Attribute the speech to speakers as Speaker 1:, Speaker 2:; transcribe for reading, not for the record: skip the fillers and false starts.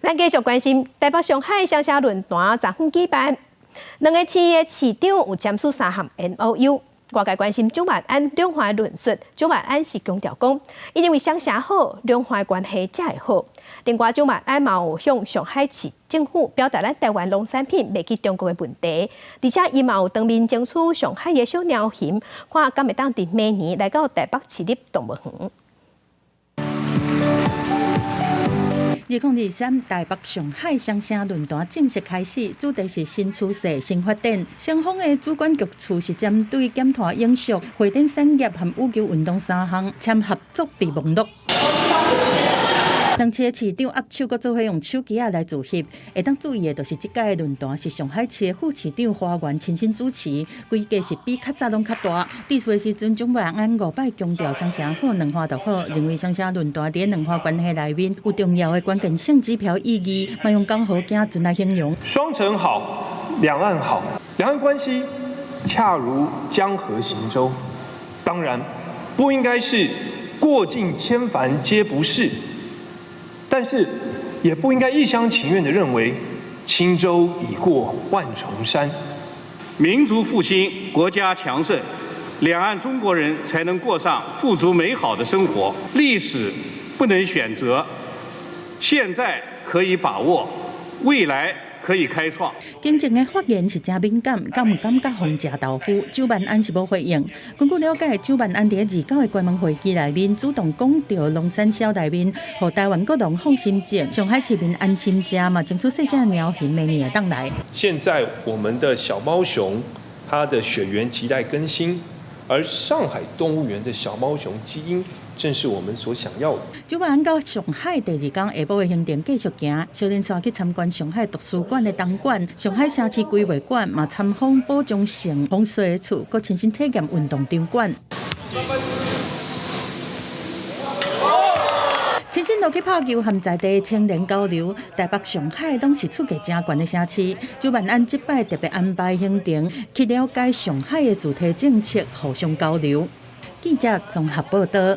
Speaker 1: 咱继续关心台北上海双城论坛昨昏举办，两个市的市长有签署3项 MOU。外界关心蒋万安两岸论述，蒋万安是强调讲，伊认为双城好，两岸关系才会好。另外，蒋万安嘛有向上海市政府表达咱台湾农产品卖去中国的问题，而且伊嘛有当面争取上海的小鸟禽，看敢会当伫明年来到台北市立动物园。
Speaker 2: 2023台北上海双城论坛正式开始，主题是新趋势、新发展。双方的主管局处是针对检讨永续、会展产业和羽球运动3项签合作备忘录。两市的市长握手，搁做伙用手机来致翕。会当注意的，就是这届的论坛是上海市的副市长花园亲身主持，规格是比较早拢较大。致辞的时阵，蒋万安5摆强调双城好，两岸就好，认为双城论坛伫两岸关系内面有重要的关键性指标意义，嘛用刚好行准来形容。
Speaker 3: 双城好，两岸好，两岸关系恰如江河行舟，当然不应该是过尽千帆皆不是。但是，也不应该一厢情愿地认为轻舟已过万重山。
Speaker 4: 民族复兴，国家强盛，两岸中国人才能过上富足美好的生活。历史不能选择，现在可以把握，未来可以开创。
Speaker 2: 经正的发言是真敏感，敢唔感觉红食豆腐？蒋万安是无回应。根据了解，蒋万安伫29的关门会议内面主动讲到农产销内面，互台湾各人放心种，上海市民安心食嘛，争取细只鸟禽明年会当来。
Speaker 3: 现在我们的小猫熊，它的血缘亟待更新，而上海动物园的小猫熊基因，正是我们所想要的。
Speaker 2: 蒋万安到上海第2天下晡的行程继续行，小林山去参观上海图书馆的东馆、上海城市规划馆，嘛参访宝江城风水厝，佮亲身体验运动场馆。亲身落去拍球，和在地青年交流。台北、上海拢是出价真悬的城市。蒋万安这摆特别安排行程，去了解上海的主题政策，互相交流。记者综合报道。